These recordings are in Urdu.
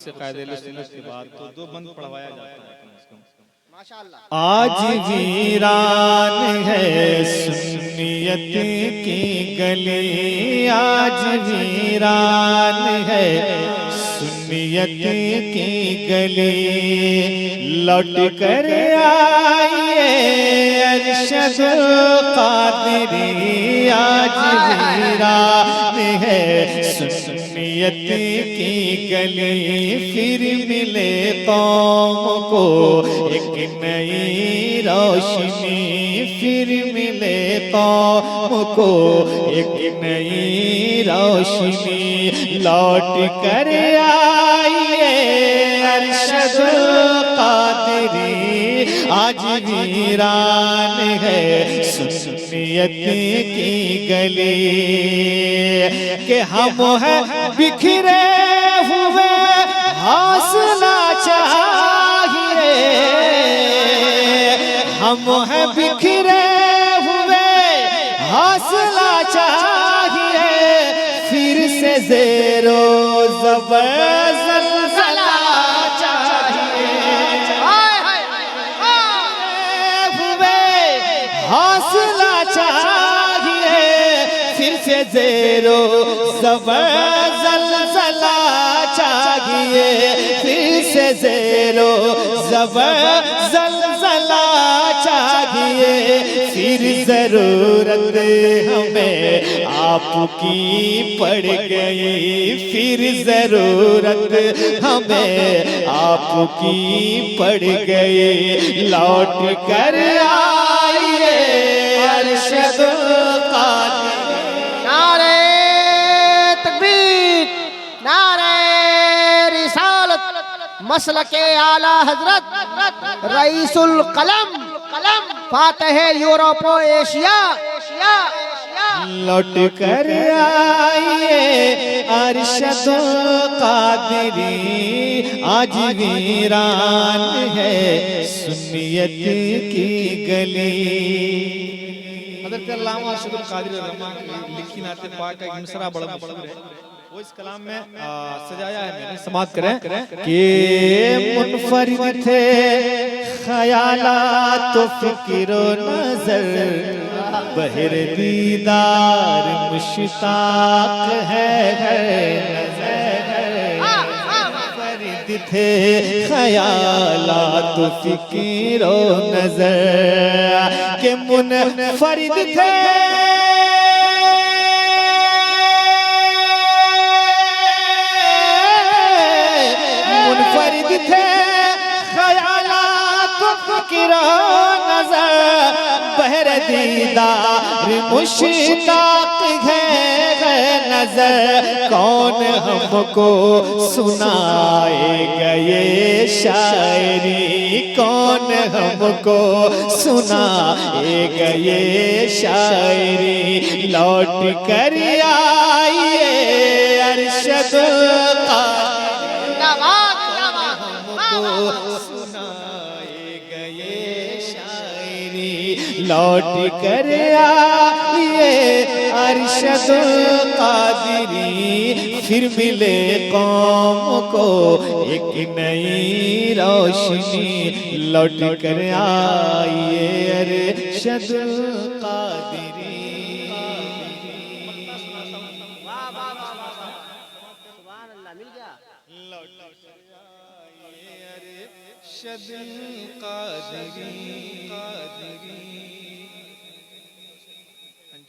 سے قاعدہ سنت کے بعد تو دو بند پڑھوایا جاتا ہے کم از کم۔ آج ویران ہے سنیت کی گلی، آج ویران ہے سنیت کی گلی، لوٹ کر آئیے ارشد قادری، آج ویران ہے سنیت کی گلی، پھر ملے قوم کو ایک نئی روشنی، پھر ملے قوم کو ایک نئی روشنی، لوٹ کر آئیے ارشد قادری، آج ویران ہے سنیت کی گلی، کہ ہم ہیں بکھرے ہوئے حوصلہ چاہیے، ہم ہیں بکھرے ہوئے حوصلہ چاہیے، پھر سے زیر و زبر زلزلہ چاہیے، حوصلہ چاہیے، پھر سے زیر و زبر زلزلہ چاہیے، پھر سے زیر و زبر زلزلہ چاہیے، پھر ضرورت ہمیں آپ کی پڑ گئی، پھر ضرورت ہمیں آپ کی پڑ گئی، لوٹ کر آئیے ارشد قادری، نعرہ تکبیر، نعرہ رسالت، مسلک اعلی حضرت رئیس القلم، فاتح یورپ و ایشیا، لوٹ کر آئیے ارشد قادری، آج ویران ہے سنیت کی گلی۔ حضرت علامہ ارشد القادری رحمہ لکھی نعت پاک کا ایک مصرع بڑا مشہور ہے، وہ اس کلام میں سجایا ہے، میں نے سماعت کریں کہ منفرد تھے خیالات و فکر و نظر، بہر دیدار مشتاق ہے ہر نظر، منفرد تھے خیالات و فکر و نظر، کہ منفرد تھے منفرد تھے خیالات و فکر و نظر، بہر دیدار مشتاق ہے نظر، کون ہم کو سنائے گا یہ شاعری، کون ہم کو سنائے گا یہ شاعری، لوٹ کر آئیے ارشد قادری، سنائے گا یہ شاعری، لوٹ کر آئیے ارشد قادری، پھر ملے قوم کو ایک نئی روشنی، لوٹ کر آئیے ارشد قادری۔ ارشد قادری،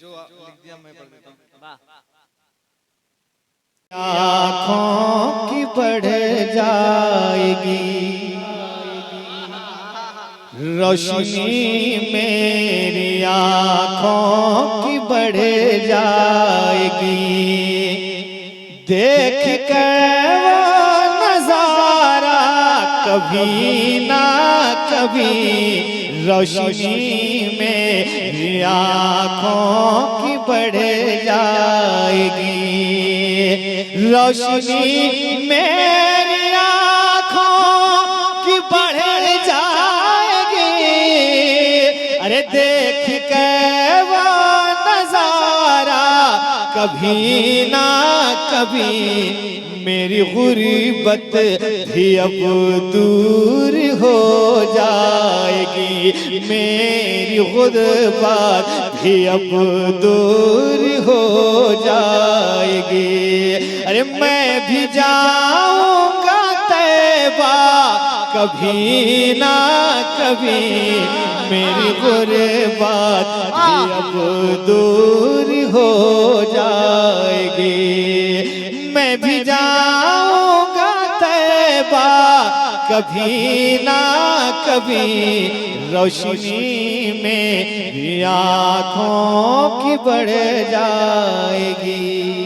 جو لکھ دیا میں پڑھ دیتا ہوں۔ آنکھوں کی بڑھ جائے گی روشنی، میری آنکھوں کی بڑھ جائے گی، دیکھ کر وہ نظارہ کبھی نہ کبھی، روشنی میری آنکھوں کی بڑھ جائے گی، روشنی میری آنکھوں کی بڑھ جائے گی، ارے دیکھ کے وہ نظارہ کبھی نہ کبھی میری غربت بھی اب دور ہو جائے گی، میری غربت بھی اب دور ہو جائے گی۔ ارے میں بھی جاؤں گا طیبہ کبھی نہ کبھی، میری غربت بھی اب دور ہو جائے گی۔ میں بھی جاؤں گا طیبہ کبھی نہ کبھی، روشنی میں بھی آنکھوں کی بڑھ جائے گی۔